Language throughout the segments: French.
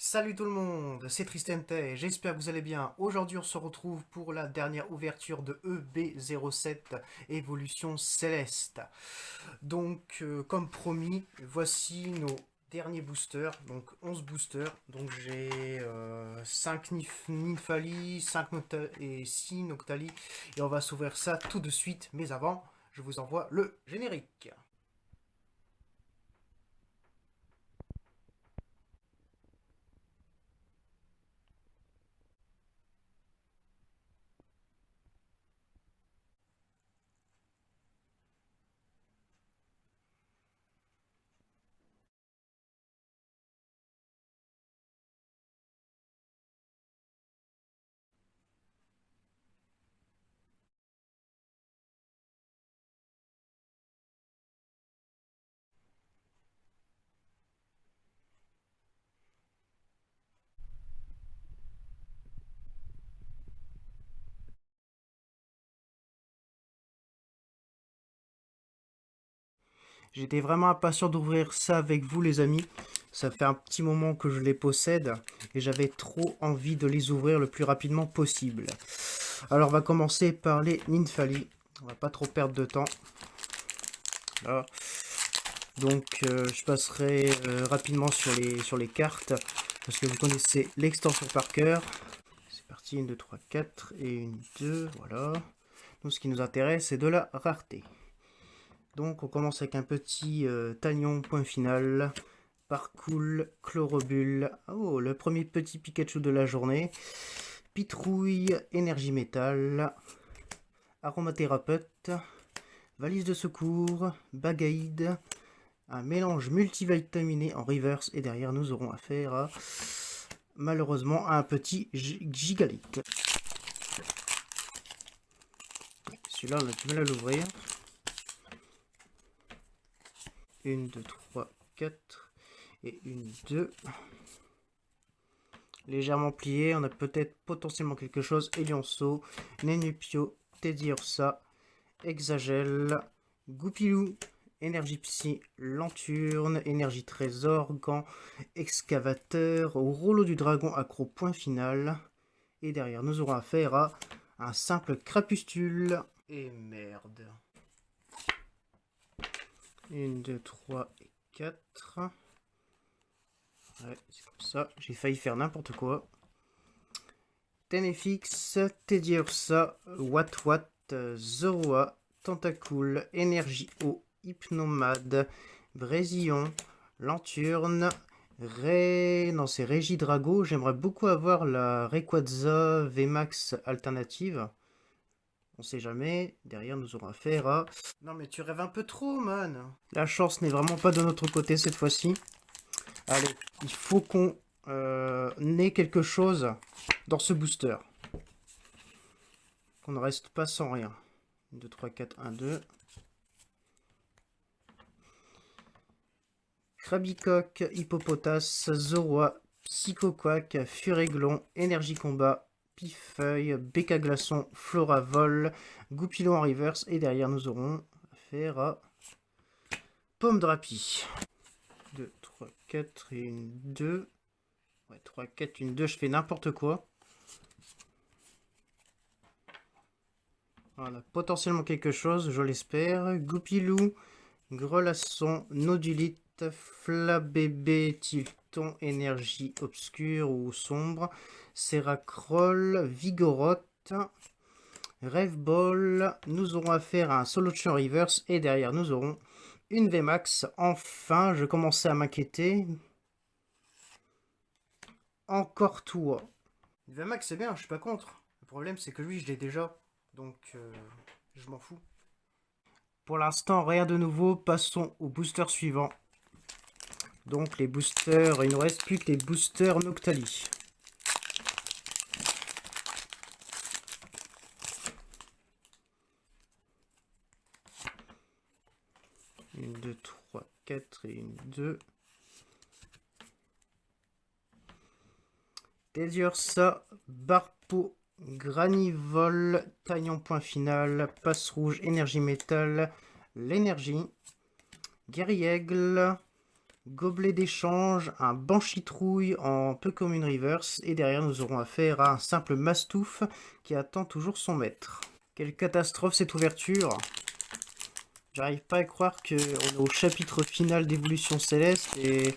Salut tout le monde, c'est Tristente, j'espère que vous allez bien. Aujourd'hui on se retrouve pour la dernière ouverture de EB07, Évolution Céleste. Donc comme promis, voici nos derniers boosters, donc 11 boosters. Donc j'ai 5 Nymphali, 5 et 6 Noctali. Et on va s'ouvrir ça tout de suite, mais avant, je vous envoie le générique. J'étais vraiment impatient d'ouvrir ça avec vous les amis. Ça fait un petit moment que je les possède et j'avais trop envie de les ouvrir le plus rapidement possible. Alors on va commencer par les Ninfali. On va pas trop perdre de temps. Là. Donc je passerai rapidement sur les cartes parce que vous connaissez l'extension par cœur. C'est parti, 1, 2, 3, 4 et une 2, voilà. Donc ce qui nous intéresse c'est de la rareté. Donc on commence avec un petit Talion point final. Parcours, Chlorobule. Oh, le premier petit Pikachu de la journée. Pitrouille, Énergie Métal. Aromathérapeute. Valise de secours. Bagaïde. Un mélange multivitaminé en reverse. Et derrière, nous aurons affaire à, malheureusement, à un petit Gigalite. Celui-là, on a du mal à l'ouvrir. 1, 2, 3, 4. Et une 2. Légèrement plié, on a peut-être potentiellement quelque chose. Elionceau, Nenupio, Teddiursa, Exagel, Goupilou, Énergie Psy, Lanturne, Énergie Trésor, Gant, Excavateur, Rouleau du Dragon, Accro, point final. Et derrière, nous aurons affaire à un simple Crapustule. Et merde. 1, 2, 3 et 4. Ouais, c'est comme ça. J'ai failli faire n'importe quoi. Tenefix, Teddiursa, Wat, Zoroa, Tentacool, Énergie Eau, Hypnomade, Brésillon, Lanturne, Non, c'est Régidrago. J'aimerais beaucoup avoir la Rayquaza VMAX alternative. On sait jamais. Derrière, nous aurons affaire à... Non mais tu rêves un peu trop, man. La chance n'est vraiment pas de notre côté cette fois-ci. Allez, il faut qu'on ait quelque chose dans ce booster. Qu'on ne reste pas sans rien. 2, 3, 4, 1, 2. Krabicoque, Hippopotas, Zoroa, Psychoquack, Furéglon, Énergie Combat, Pifeuille, Béca Glaçon, Floravol, Goupilon en reverse. Et derrière, nous aurons affaire à Pomme Drapi. 2, 3, 4 et une 2. Ouais, 3, 4, une 2. Je fais n'importe quoi. Voilà, potentiellement quelque chose, je l'espère. Goupilou, Grelasson, Nodulite, Flabébé, Tilton, Énergie Obscure ou Sombre, Seracroll, Vigoroth, Rêveball. Nous aurons affaire à un Solution Reverse et derrière nous aurons une VMAX. Enfin, je commençais à m'inquiéter. Encore toi. Une VMAX c'est bien, je suis pas contre. Le problème c'est que lui je l'ai déjà, donc je m'en fous. Pour l'instant, rien de nouveau. Passons au booster suivant. Donc les boosters, il ne reste plus que les boosters Noctali. Une, 2, 3, 4 et une 2. Teddiursa, Barpo, Granivol, Taillon point final, Passe rouge, Énergie métal, l'énergie, Guerriègle, gobelet d'échange, un banchitrouille en peu comme une reverse, et derrière nous aurons affaire à un simple mastouf qui attend toujours son maître. Quelle catastrophe cette ouverture! J'arrive pas à croire qu'on est au chapitre final d'Évolution Céleste et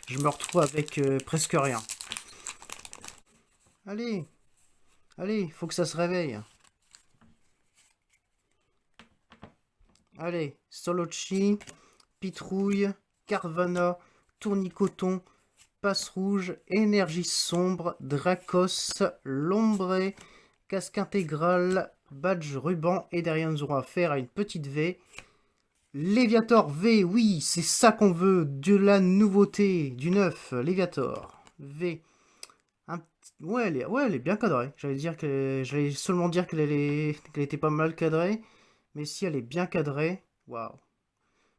je me retrouve avec presque rien. Allez, allez, faut que ça se réveille. Allez, Solochi, Pitrouille, Carvana, Tournicoton, Passe Rouge, Énergie Sombre, Dracos, Lombré, Casque Intégral, Badge Ruban, et derrière nous aurons affaire à une petite V. Léviator V, oui, c'est ça qu'on veut, de la nouveauté, du neuf, Léviator V. Ouais, elle est bien cadrée. J'allais seulement dire qu'elle était pas mal cadrée, mais si elle est bien cadrée, waouh.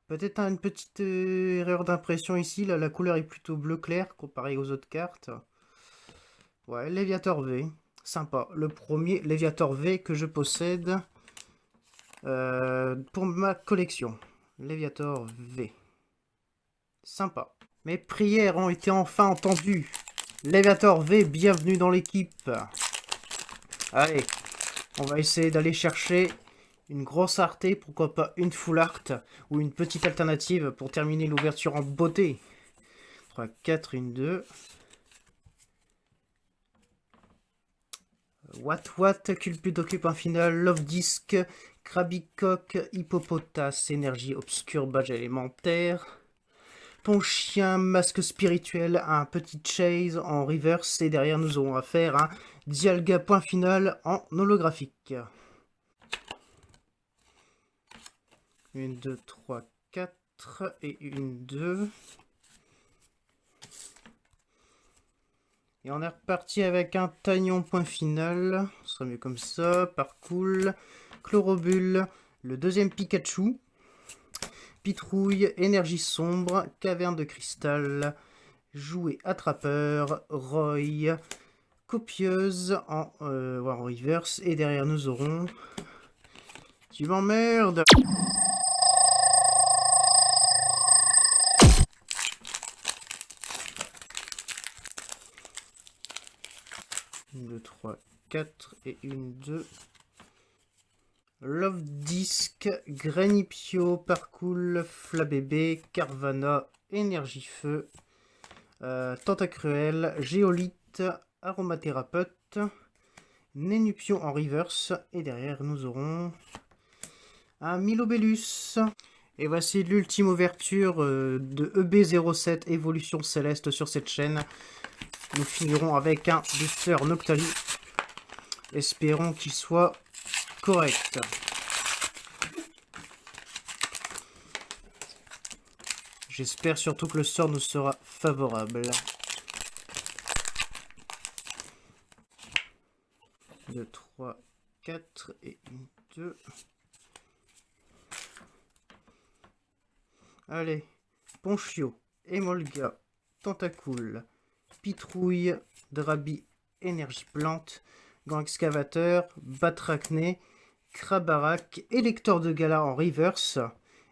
Peut-être une petite erreur d'impression ici, là, la couleur est plutôt bleu clair comparé aux autres cartes. Ouais, Léviator V, sympa. Le premier Léviator V que je possède pour ma collection. Léviator V. Sympa. Mes prières ont été enfin entendues. Léviator V, bienvenue dans l'équipe. Allez, on va essayer d'aller chercher une grosse arté, pourquoi pas une full art ou une petite alternative pour terminer l'ouverture en beauté. 3, 4, une 2. What, Culput occupe un final, Love Disc, Krabicoque, Hippopotas, Énergie Obscure, Badge élémentaire. Ton chien, Masque spirituel, un petit Chase en reverse, et derrière nous aurons affaire à un Dialga point final en holographique. 1, 2, 3, 4 et une 2. Et on est reparti avec un Tagnon point final. Ce sera mieux comme ça. Parcours, Chlorobule, le deuxième Pikachu, Pitrouille, Énergie sombre, Caverne de cristal, Jouet attrapeur, Roy, Copieuse en reverse. Et derrière nous aurons... Tu m'emmerdes! 1, 2, 3, 4 et une 2. Love Disc, Granipio, Parcours, Flabébé, Carvana, Énergie Feu, Tentacruel, Géolite, Aromathérapeute, Nénupion en reverse, et derrière nous aurons un Milobellus. Et voici l'ultime ouverture de EB07 Évolution Céleste sur cette chaîne. Nous finirons avec un booster Noctali. Espérons qu'il soit correct. J'espère surtout que le sort nous sera favorable. 2, 3, 4 et une 2. Allez, Ponchio, Emolga, Tentacool, Pitrouille, Drabi, Énergie Plante, Grand Excavateur, Batracné, Krabarak, Électeur de Gala en reverse.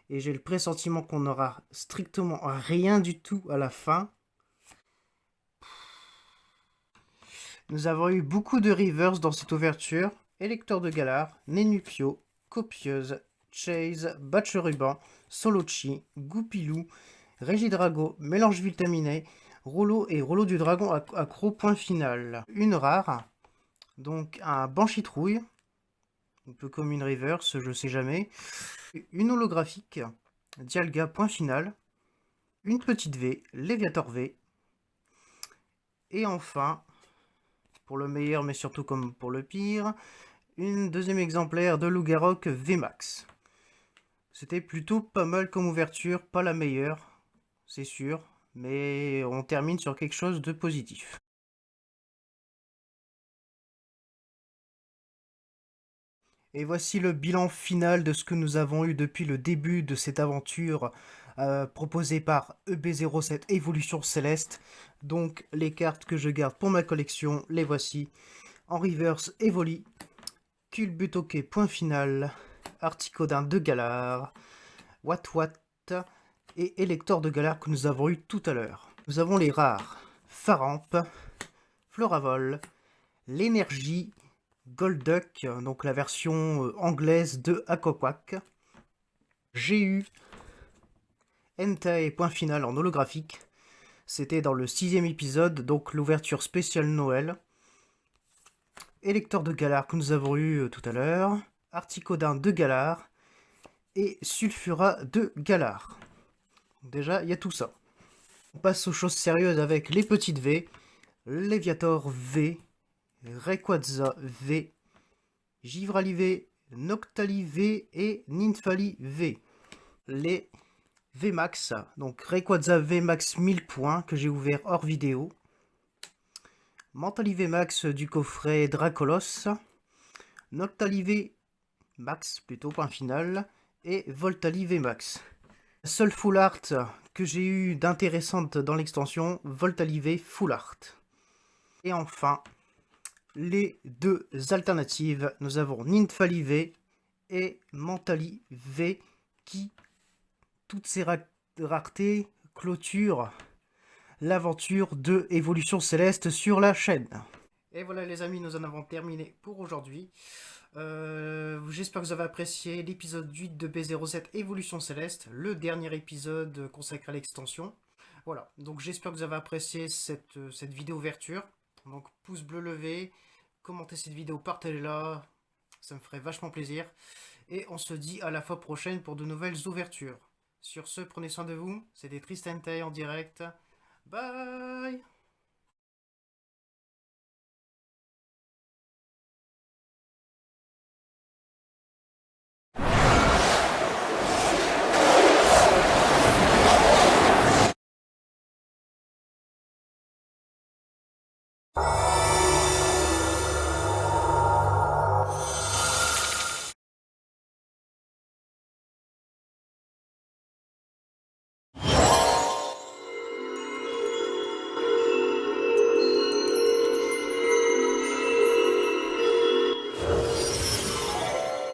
Et j'ai le pressentiment qu'on n'aura strictement rien du tout à la fin. Nous avons eu beaucoup de reverse dans cette ouverture. Électeur de Galar, Nénupio, Copieuse, Chase, Batch Ruban, Solochi, Goupilou, Régidrago, Mélange vitaminé, Rouleau et Rouleau du Dragon accro point final. Une rare, donc un Banchitrouille, un peu comme une reverse, je sais jamais. Une holographique, Dialga point final. Une petite V, Léviator V. Et enfin, pour le meilleur mais surtout comme pour le pire, une deuxième exemplaire de Lougarok VMAX. C'était plutôt pas mal comme ouverture, pas la meilleure, c'est sûr, mais on termine sur quelque chose de positif. Et voici le bilan final de ce que nous avons eu depuis le début de cette aventure proposée par EB07 Évolution Céleste. Donc les cartes que je garde pour ma collection, les voici. En reverse, Evoli, Culbutoke point final, Articodin de Galar, What, et Élector de Galar que nous avons eu tout à l'heure. Nous avons les rares Faramp, Floravol, l'énergie, Golduck, donc la version anglaise de Aquaquack. J'ai eu Entei point final en holographique. C'était dans le 6e épisode, donc l'ouverture spéciale Noël. Élector de Galar que nous avons eu tout à l'heure. Articodin de Galar. Et Sulfura de Galar. Déjà, il y a tout ça. On passe aux choses sérieuses avec les petites V. Léviator V. Rayquaza V. Givrali V. Noctali V et Nymphali V. Les VMAX, donc Rayquaza VMAX 1000 points que j'ai ouvert hors vidéo. Mentali VMAX du coffret Dracolos. Noctali VMAX plutôt, point final. Et Voltali VMAX. La seule full art que j'ai eu d'intéressante dans l'extension, Voltali V Full Art. Et enfin, les deux alternatives, nous avons Nymphali V et Mentali V qui, toutes ces raretés, clôturent l'aventure de Évolution Céleste sur la chaîne. Et voilà les amis, nous en avons terminé pour aujourd'hui. J'espère que vous avez apprécié l'épisode 8 de B07 Évolution Céleste, le dernier épisode consacré à l'extension. Voilà, donc j'espère que vous avez apprécié cette vidéo ouverture. Donc pouce bleu levé, commentez cette vidéo, partagez-la, ça me ferait vachement plaisir. Et on se dit à la fois prochaine pour de nouvelles ouvertures. Sur ce, prenez soin de vous, c'était Tristan Tay en direct. Bye!